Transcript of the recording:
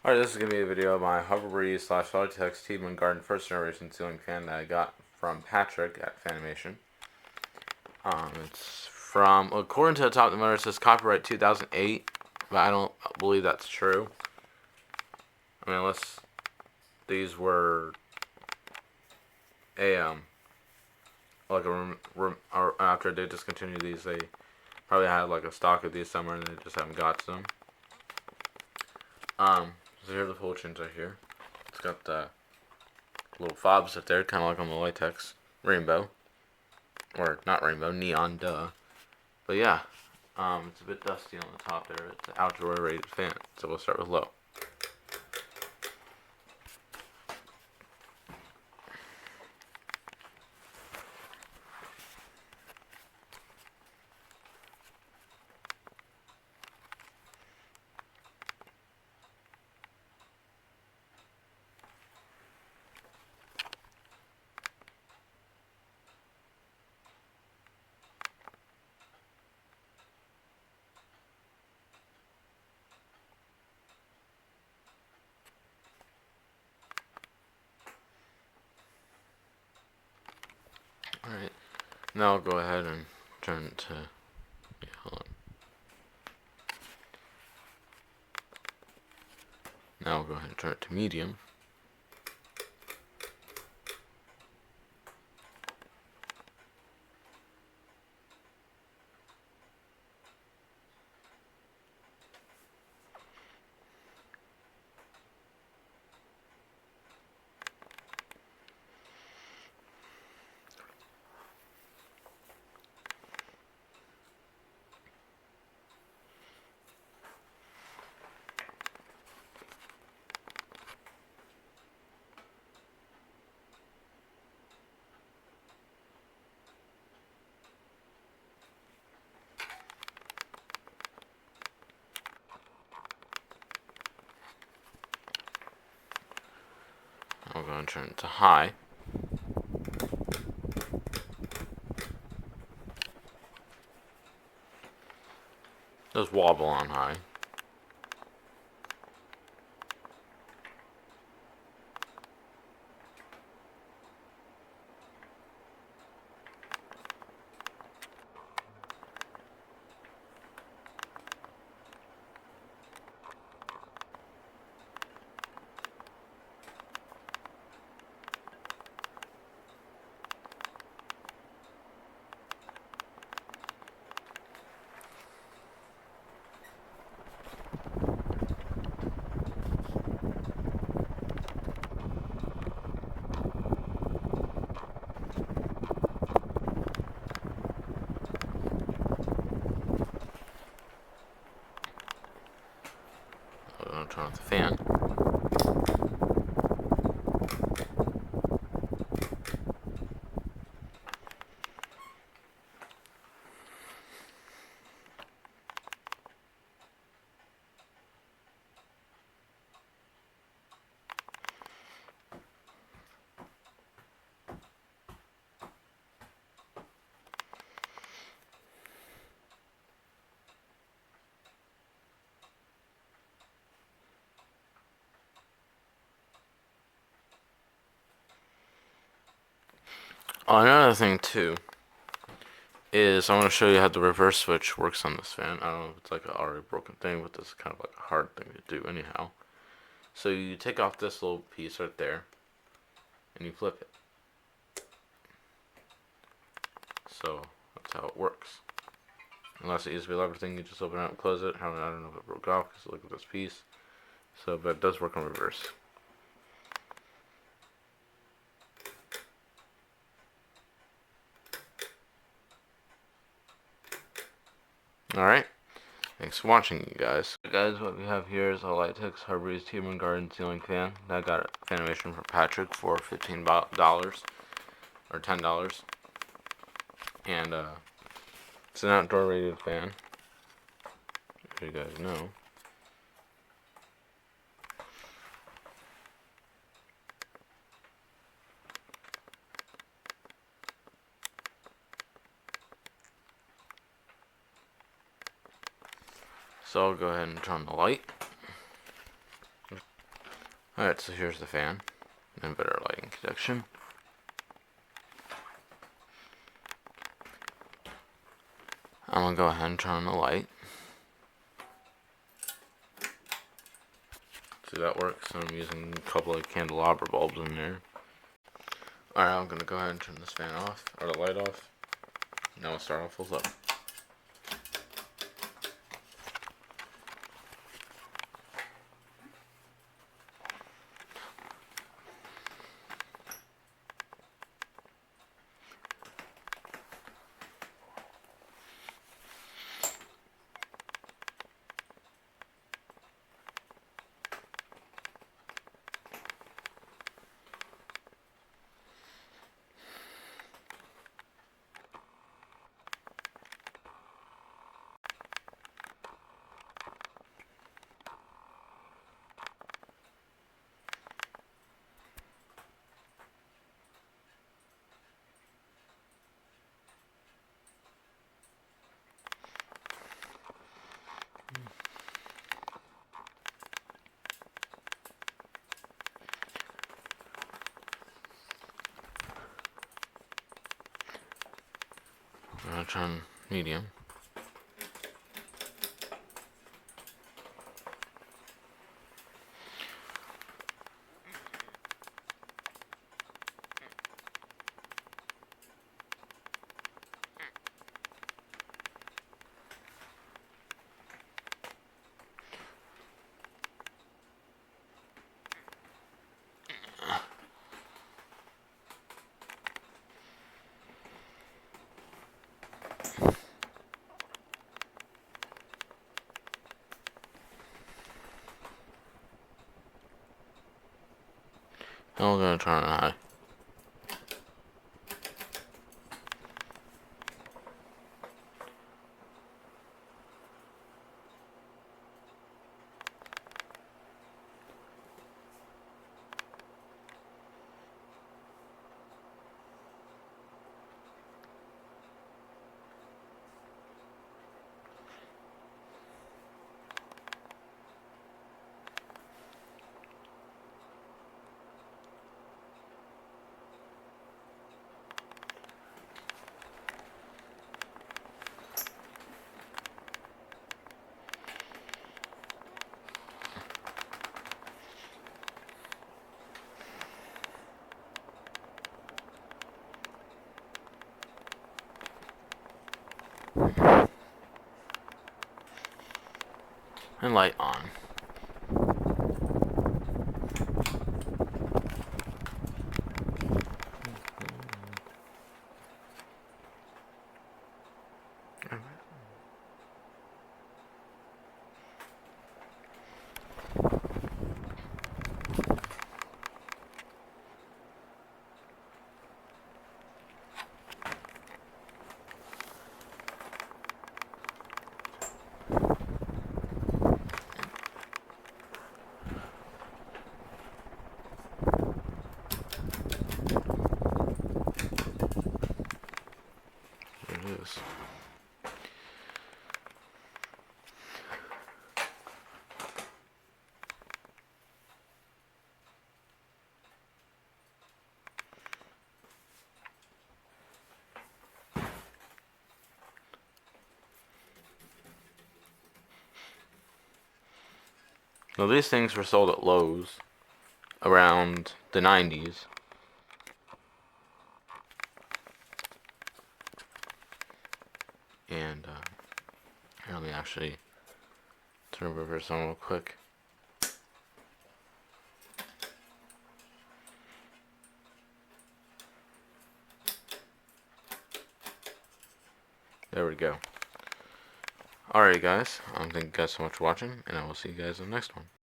Alright, this is going to be a video of my Hover Breeze / Litex Tebron Garden first generation ceiling fan that I got from Patrick at Fanimation. It's from, according to the top of the motor, it says copyright 2008, but I don't believe that's true. I mean, unless these were or after they discontinued these, they probably had like a stock of these somewhere and they just haven't got to them. So here are the full chins right here. It's got the little fobs up there, kind of like on the Litex rainbow, or not rainbow, neon, duh. But yeah, it's a bit dusty on the top there. It's an outdoor rated fan, so we'll start with low. Alright, now I'll go ahead and turn it to, hold on. Now I'll go ahead and turn it to medium. I'm going to turn it to high. Does wobble on high. I'm going to turn off the fan. Oh, another thing too is I want to show you how the reverse switch works on this fan. I don't know if it's like an already broken thing, but this is kind of like a hard thing to do anyhow. So you take off this little piece right there and you flip it. So that's how it works. Unless it used to be everything, you just open it and close it. I don't know if it broke off because look at this piece. So, but it does work in reverse. Alright, thanks for watching, you guys. Guys, what we have here is a Litex Hover Breeze Tebron Garden ceiling fan that I got at Fanimation from Patrick for $15 or $10. And it's an outdoor rated fan, if you guys know. So I'll go ahead and turn on the light. Alright, so here's the fan, and better lighting connection. I'm gonna go ahead and turn on the light. See, that works. I'm using a couple of candelabra bulbs in there. Alright, I'm gonna go ahead and turn this fan off, or the light off. Now we'll start off full up. I'm gonna turn medium. And we're gonna turn it high. And light on. There it is. Now these things were sold at Lowe's around the 90s. And here, let me actually turn reverse on real quick. There we go. Alright guys, thank you guys so much for watching, and I will see you guys in the next one.